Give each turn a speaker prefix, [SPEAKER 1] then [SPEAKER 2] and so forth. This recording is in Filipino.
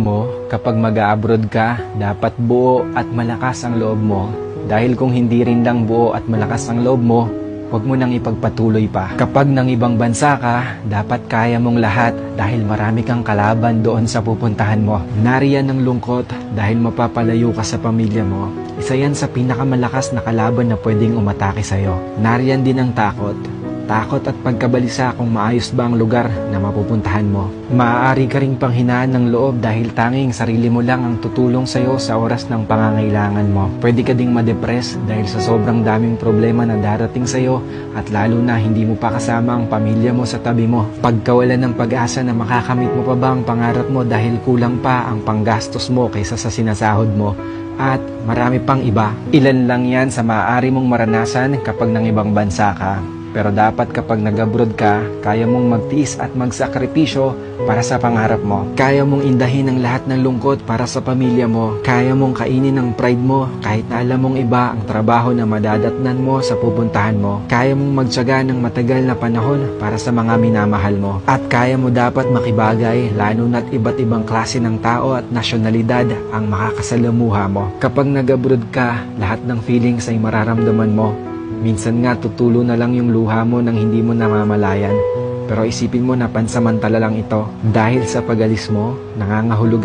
[SPEAKER 1] mo, kapag mag-a-abroad ka, dapat buo at malakas ang loob mo. Dahil kung hindi rin lang buo at malakas ang loob mo, huwag mo nang ipagpatuloy pa. Kapag nang ibang bansa ka, dapat kaya mong lahat dahil marami kang kalaban doon sa pupuntahan mo. Nariyan ang lungkot dahil mapapalayo ka sa pamilya mo. Isa yan sa pinakamalakas na kalaban na pwedeng umatake sa'yo. Nariyan din ang takot. Takot at pagkabalisa kung maayos ba ang lugar na mapupuntahan mo. Maaari ka ring panghinaan ng loob dahil tanging sarili mo lang ang tutulong sa'yo sa oras ng pangangailangan mo. Pwede ka ding ma-depress dahil sa sobrang daming problema na darating sa'yo at lalo na hindi mo pa kasama ang pamilya mo sa tabi mo. Pagkawalan ng pag-asa na makakamit mo pa ba ang pangarap mo dahil kulang pa ang panggastos mo kaysa sa sinasahod mo. At marami pang iba. Ilan lang yan sa maaari mong maranasan kapag nang ibang bansa ka. Pero dapat kapag nag-abroad ka, kaya mong magtiis at magsakripisyo para sa pangarap mo. Kaya mong indahin ang lahat ng lungkot para sa pamilya mo. Kaya mong kainin ang pride mo kahit na alam mong iba ang trabaho na madadatnan mo sa pupuntahan mo. Kaya mong magtiyaga ng matagal na panahon para sa mga minamahal mo. At kaya mo dapat makibagay lalo na't iba't ibang klase ng tao at nasyonalidad ang makakasalamuha mo. Kapag nag-abroad ka, lahat ng feelings ay mararamdaman mo. Minsan nga tutulo na lang yung luha mo nang hindi mo namamalayan. Pero isipin mo na pansamantala lang ito. Dahil sa pag-alis mo, nangangahulugan